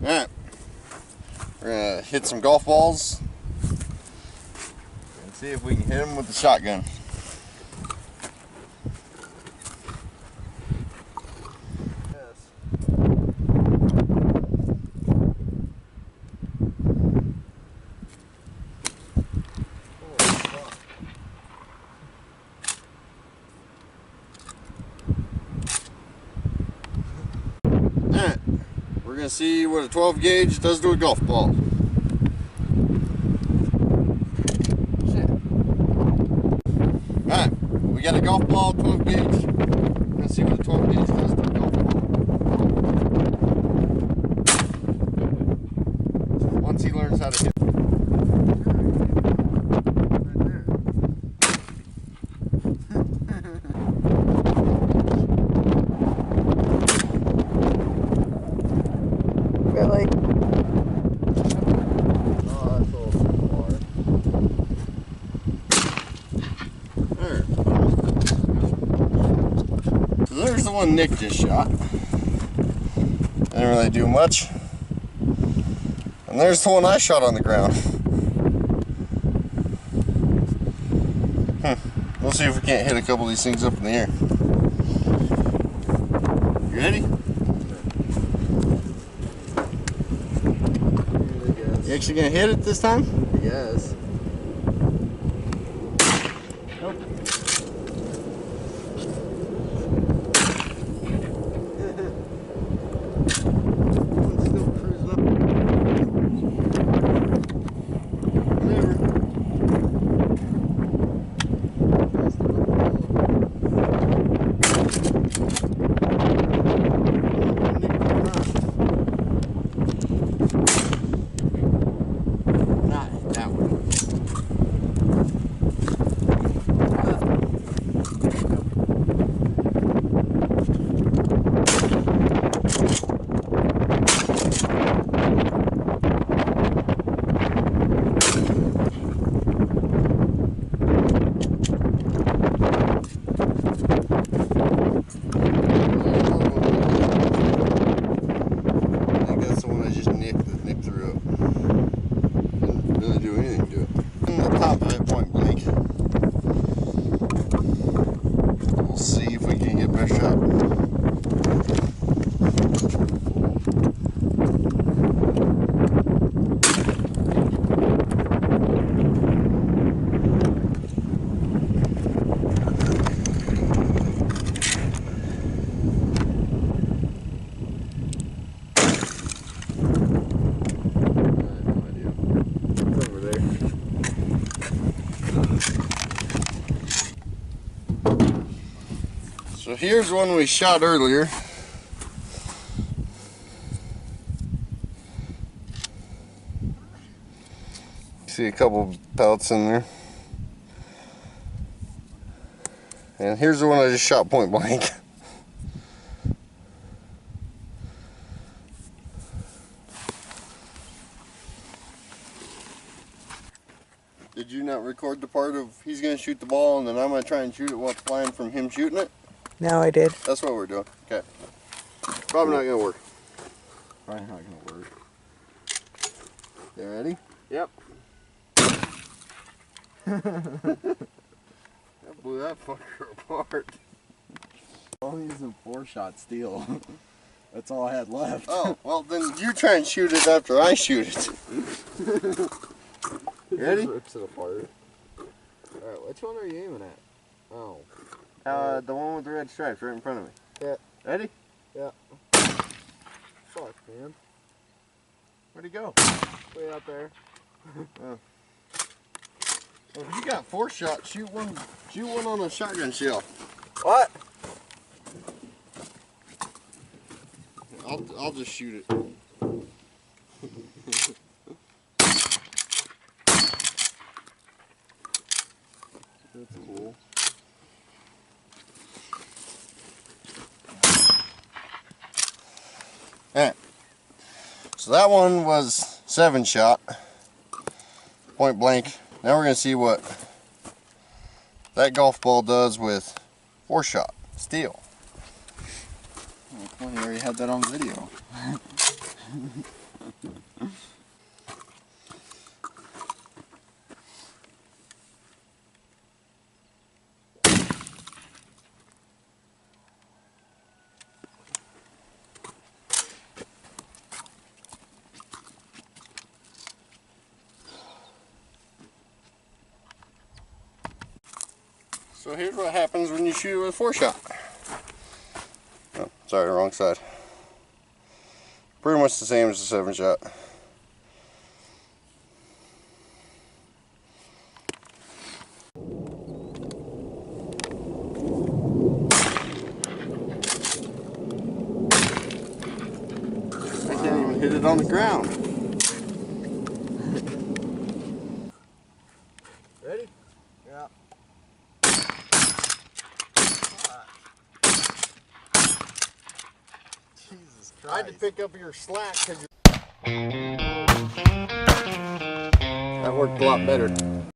Alright, we're gonna hit some golf balls and see if we can hit them with the shotgun. Alright, we're going to see what a 12 gauge does to a golf ball. Alright, we got a golf ball, 12 gauge. We're going to see what a 12 gauge does to a golf ball. Once he learns how to hit. Really? Oh, that's a little too far. There. So there's the one Nick just shot. Didn't really do much. And there's the one I shot on the ground. We'll see if we can't hit a couple of these things up in the air. You ready? You actually gonna hit it this time? Yes. Nope. One's still cruising up. Whatever. So here's one we shot earlier. See a couple pellets in there. And here's the one I just shot point blank. Did you not record the part of he's going to shoot the ball and then I'm going to try and shoot it while it's flying from him shooting it? No, I did. That's what we're doing. Okay. Probably not going to work. Probably not going to work. You ready? Yep. That blew that fucker apart. I'm using 4-shot steel. That's all I had left. Oh, well then you try and shoot it after I shoot it. You ready? It rips it apart. Alright, which one are you aiming at? Oh. The one with the red stripes right in front of me. Yeah. Ready? Yeah. Fuck, man. Where'd he go? Way out there. Oh. Well, if you got 4-shot, shoot one on a shotgun shell. What? I'll just shoot it. That's cool. Alright. So that one was 7-shot. Point blank. Now we're going to see what that golf ball does with 4-shot steel. Well, you already had that on video. So here's what happens when you shoot with a 4-shot. Oh, sorry, wrong side. Pretty much the same as the 7-shot. I can't even hit it on the ground. Ready? Yeah. Jesus Christ. I had to pick up your slack because that worked a lot better.